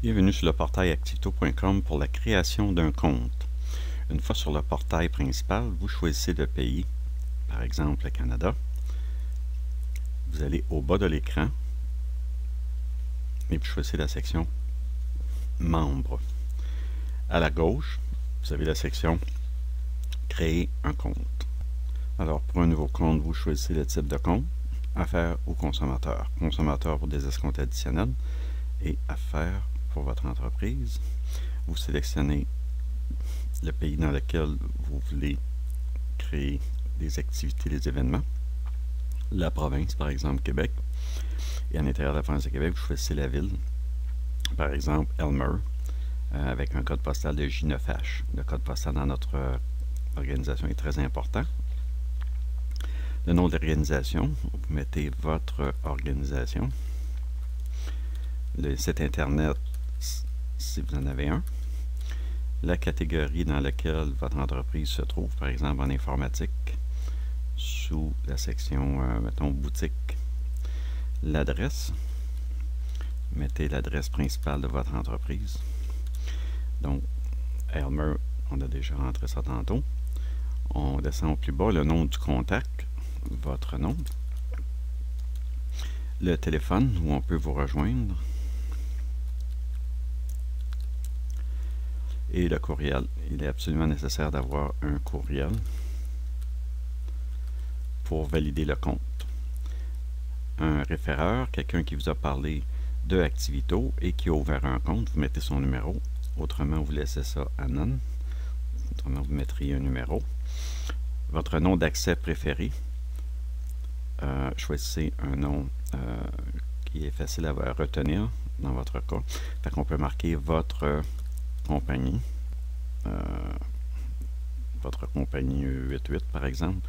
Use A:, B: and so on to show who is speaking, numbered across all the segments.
A: Bienvenue sur le portail activito.com pour la création d'un compte. Une fois sur le portail principal, vous choisissez le pays, par exemple le Canada. Vous allez au bas de l'écran et vous choisissez la section Membres. À la gauche, vous avez la section Créer un compte. Alors pour un nouveau compte, vous choisissez le type de compte, Affaires ou consommateur. Consommateur pour des escomptes additionnels et Affaires pour votre entreprise. Vous sélectionnez le pays dans lequel vous voulez créer des activités, des événements. La province, par exemple, Québec. Et à l'intérieur de la province de Québec, vous choisissez la ville. Par exemple, Elmer, avec un code postal de J9H. Le code postal dans notre organisation est très important. Le nom de l'organisation, vous mettez votre organisation. Le site internet, si vous en avez un. La catégorie dans laquelle votre entreprise se trouve, par exemple en informatique, sous la section, mettons, boutique. L'adresse, mettez l'adresse principale de votre entreprise. Donc, Elmer, on a déjà rentré ça tantôt. On descend au plus bas, le nom du contact, votre nom. Le téléphone où on peut vous rejoindre. Et le courriel. Il est absolument nécessaire d'avoir un courriel pour valider le compte. Un référeur, quelqu'un qui vous a parlé de Activito et qui a ouvert un compte, vous mettez son numéro. Autrement, vous laissez ça à non. Autrement, vous mettriez un numéro. Votre nom d'accès préféré. Choisissez un nom qui est facile à retenir dans votre cas. Fait qu'on peut marquer votre compagnie. Votre compagnie 88 par exemple.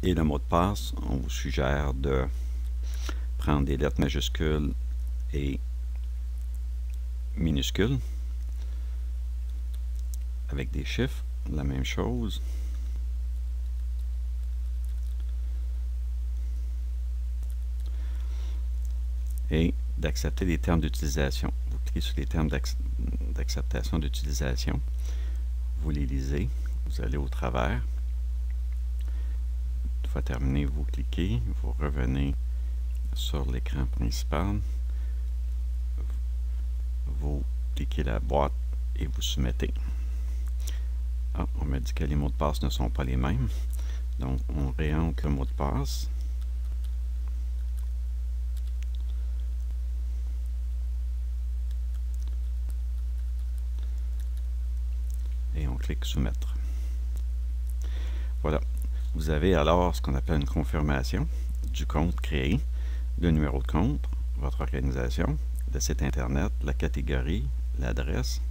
A: Et le mot de passe, on vous suggère de prendre des lettres majuscules et minuscules avec des chiffres, la même chose. Et d'accepter les termes d'utilisation. Vous cliquez sur les termes d'acceptation d'utilisation. Vous les lisez. Vous allez au travers. Une fois terminé, vous cliquez. Vous revenez sur l'écran principal. Vous cliquez la boîte et vous soumettez. Ah, on m'a dit que les mots de passe ne sont pas les mêmes. Donc, on réentre le mot de passe. Et on clique soumettre. Voilà. Vous avez alors ce qu'on appelle une confirmation du compte créé, le numéro de compte, votre organisation, le site internet, la catégorie, l'adresse,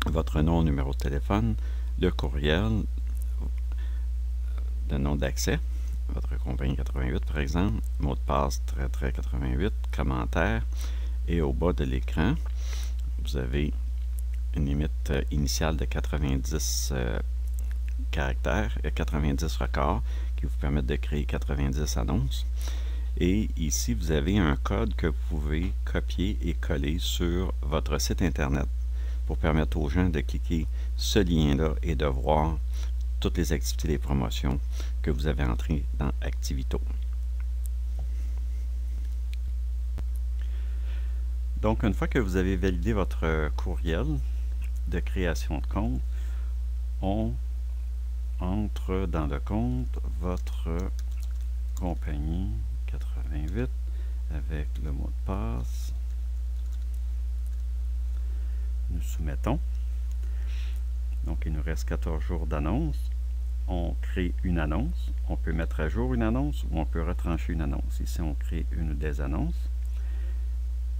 A: votre nom, numéro de téléphone, le courriel, le nom d'accès, votre compagnie 88 par exemple, mot de passe -- 88, commentaire, et au bas de l'écran, vous avez une limite initiale de 90 caractères et 90 records qui vous permettent de créer 90 annonces. Et ici, vous avez un code que vous pouvez copier et coller sur votre site internet pour permettre aux gens de cliquer ce lien-là et de voir toutes les activités et les promotions que vous avez entrées dans Activito. Donc, une fois que vous avez validé votre courriel de création de compte, on entre dans le compte votre compagnie 88 avec le mot de passe. Nous soumettons. Donc, il nous reste 14 jours d'annonce. On crée une annonce. On peut mettre à jour une annonce ou on peut retrancher une annonce. Ici, on crée une des annonces.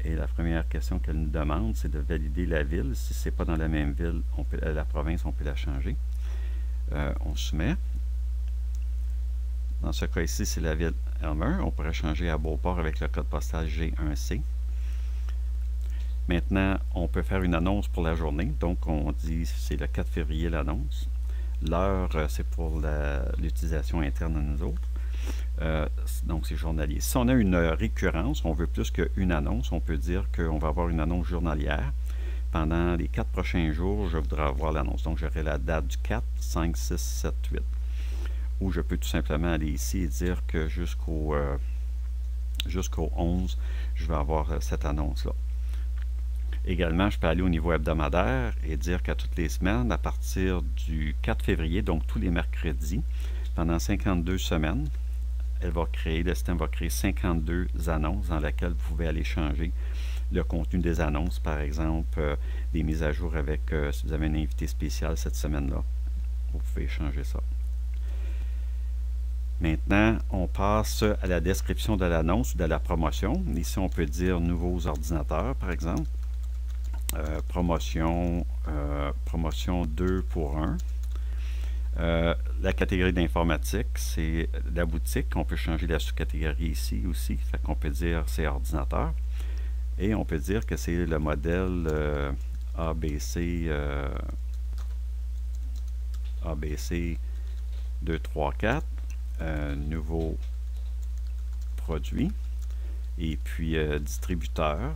A: Et la première question qu'elle nous demande, c'est de valider la ville. Si ce n'est pas dans la même ville, on peut, la province, on peut la changer. On soumet. Dans ce cas ici, c'est la ville Elmer. On pourrait changer à Beauport avec le code postal G1C. Maintenant, on peut faire une annonce pour la journée. Donc, on dit c'est le 4 février l'annonce. L'heure, c'est pour l'utilisation interne de nous autres. Donc, c'est journalier. Si on a une récurrence, on veut plus qu'une annonce, on peut dire qu'on va avoir une annonce journalière. Pendant les 4 prochains jours, je voudrais avoir l'annonce. Donc, j'aurai la date du 4, 5, 6, 7, 8. Ou je peux tout simplement aller ici et dire que jusqu'au 11, je vais avoir cette annonce-là. Également, je peux aller au niveau hebdomadaire et dire qu'à toutes les semaines, à partir du 4 février, donc tous les mercredis, pendant 52 semaines, le système va créer 52 annonces dans lesquelles vous pouvez aller changer le contenu des annonces, par exemple, des mises à jour avec, si vous avez un invité spécial cette semaine-là, vous pouvez changer ça. Maintenant, on passe à la description de l'annonce ou de la promotion. Ici, on peut dire nouveaux ordinateurs, par exemple. Promotion 2 pour 1. La catégorie d'informatique, c'est la boutique. On peut changer la sous-catégorie ici aussi. Fait qu'on peut dire c'est ordinateur. Et on peut dire que c'est le modèle ABC 234. Nouveau produit. Et puis distributeur.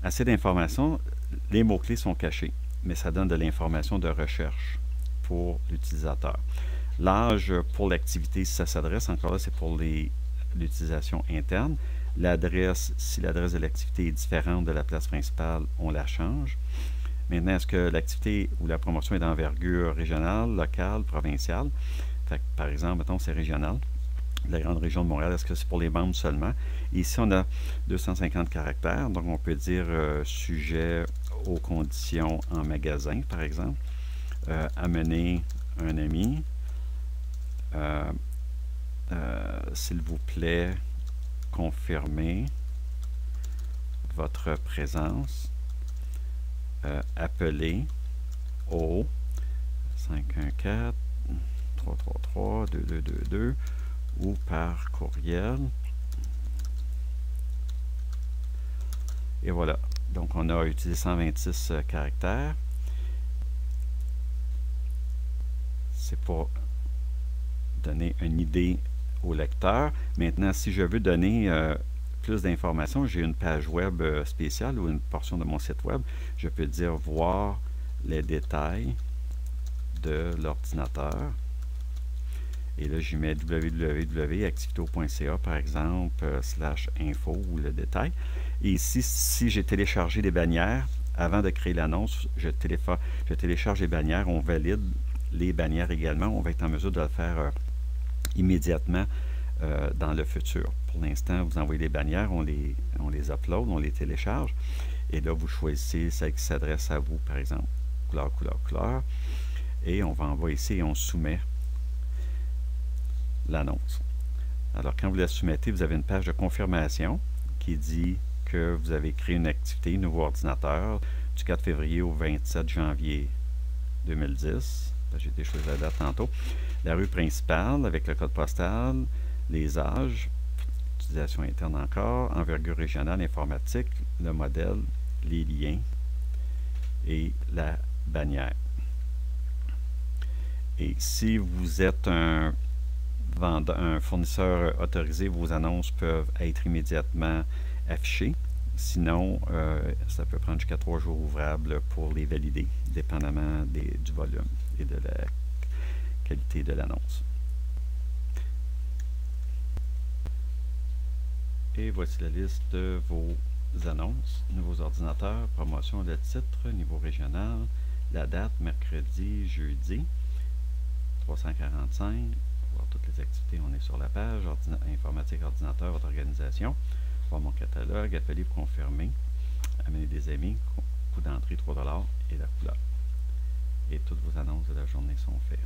A: Assez d'informations. Les mots-clés sont cachés, mais ça donne de l'information de recherche pour l'utilisateur. L'âge pour l'activité, si ça s'adresse, encore là, c'est pour l'utilisation interne. L'adresse, si l'adresse de l'activité est différente de la place principale, on la change. Maintenant, est-ce que l'activité ou la promotion est d'envergure régionale, locale, provinciale? Fait que, par exemple, mettons, c'est régional. La grande région de Montréal, est-ce que c'est pour les membres seulement? Ici, on a 250 caractères, donc on peut dire sujet aux conditions en magasin, par exemple. Amener un ami. S'il vous plaît, confirmez votre présence. Appelez au 514 333 2222 ou par courriel. Et voilà. Donc, on a utilisé 126 caractères. C'est pour donner une idée au lecteur. Maintenant, si je veux donner plus d'informations, j'ai une page web spéciale ou une portion de mon site web. Je peux dire voir les détails de l'ordinateur. Et là, j'y mets www.activito.ca, par exemple, /info ou le détail. Et ici, si j'ai téléchargé des bannières, avant de créer l'annonce, je télécharge les bannières, on valide les bannières également. On va être en mesure de le faire immédiatement dans le futur. Pour l'instant, vous envoyez les bannières, on les upload, on les télécharge. Et là, vous choisissez celle qui s'adresse à vous, par exemple, couleur, couleur, couleur. Et on va envoyer ici et on soumet l'annonce. Alors, quand vous la soumettez, vous avez une page de confirmation qui dit que vous avez créé une activité, nouveau ordinateur, du 4 février au 27 janvier 2010. J'ai été choisi la date tantôt. La rue principale avec le code postal, les âges, utilisation interne encore, envergure régionale, informatique, le modèle, les liens et la bannière. Et si vous êtes un fournisseur autorisé, vos annonces peuvent être immédiatement affichées. Sinon, ça peut prendre jusqu'à 3 jours ouvrables pour les valider, dépendamment du volume et de la qualité de l'annonce. Et voici la liste de vos annonces. Nouveaux ordinateurs, promotion, le titre, niveau régional, la date, mercredi, jeudi, 345. Voir toutes les activités, on est sur la page, informatique, ordinateur, votre organisation. Voir mon catalogue, appeler pour confirmer, amener des amis, coût d'entrée 3$ et la couleur. Et toutes vos annonces de la journée sont faites.